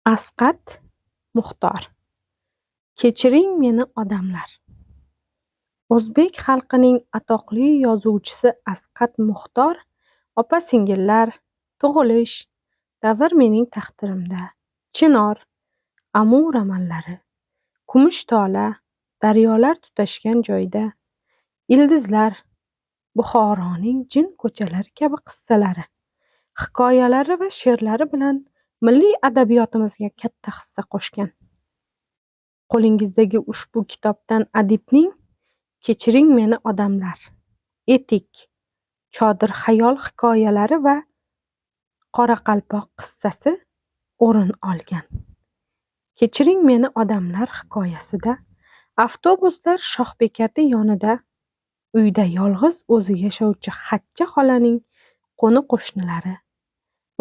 Asqat Muxtor. Kechiring meni odamlar. O'zbek xalqining atoqli yozuvchisi Asqat Muxtor opa-singillar, tug'ilish, davr mening taqdirimda, chinor, amur amallari, kumush tola, daryolar tutashgan joyda, ildizlar, Buxoroning jin ko'chalari kabi qissalari, hikoyalari va she'rlari bilan milliy adabiyotimizga katta hissa qo'shgan. Qo'lingizdagi ushbu kitobdan adibning Kechiring meni odamlar, Etik, Chodir xayol hikoyalari va Qoraqalpoq qissasi o'rin olgan. Kechiring meni odamlar hikoyasida avtobuslar Shohbekati yonida uyda yolg'iz o'zi yashovchi Xachcha xolaning qo'ni-qo'shnilari,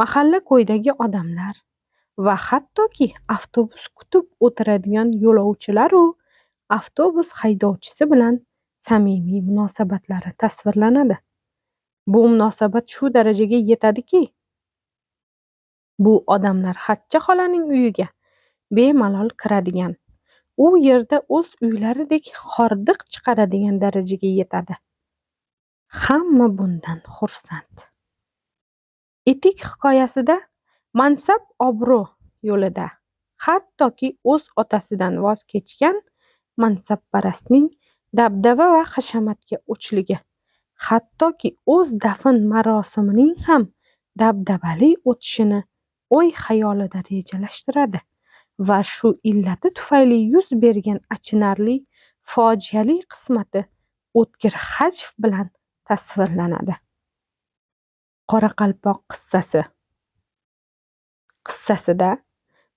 mahalla-ko'ydagi odamlar va hattoki avtobus kutib o'tiradigan yo'lovchilar u avtobus haydovchisi bilan samimiy munosabatlari tasvirlanadi. Bu munosabat shu darajaga yetadiki, bu odamlar Xachcha xolaning uyiga bemalol kiradigan, u yerda o'z uylaridek hordiq chiqaradigan darajaga yetadi. Hamma bundan xursand. Etik hikoyasida mansab obro' yo'lida hattoki o'z otasidan voz kechgan mansabparastning dabdaba va hashamatga o'chligi, hattoki o'z dafn marosimining ham dabdabali o'tishini o'y xayolida rejalashtiradi va shu illati tufayli yuz bergan achinarli, fojiali qismati o'tkir hajv bilan tasvirlanadi. Qoraqalpoq qissasida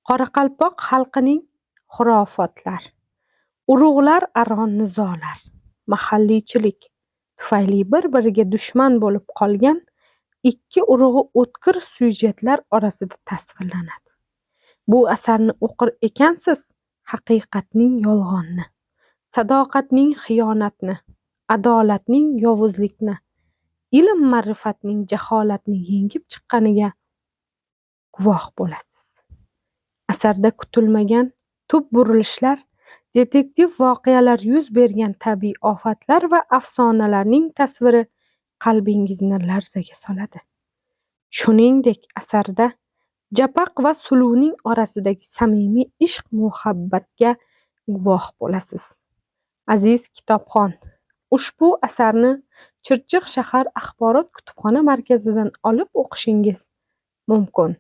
Qoraqalpoq xalqining xurofotlar, urug'lar aro nizolar, mahalliychilik tufayli bir-biriga dushman bo'lib qolgan ikki urug'i o'tkir syujetlar orasida tasvirlanadi. Bu asarni o'qir ekansiz, haqiqatning yolg'onni, sadoqatning xiyonatni, adolatning yovuzlikni, ilm-ma'rifatning jaholatni yengib chiqqaniga guvoh bo'lasiz. Asarda kutilmagan tub burilishlar, detektiv voqealar, yuz bergan tabiiy ofatlar va afsonalarning tasviri qalbingizni larzaga soladi. Shuningdek, asarda Japaq va Suluning orasidagi samimiy ishq-muhabbatga guvoh bo'lasiz. Aziz kitobxon, ushbu asarni Chirchiq shahar axborot kutubxona markazidan olib o'qishingiz mumkin.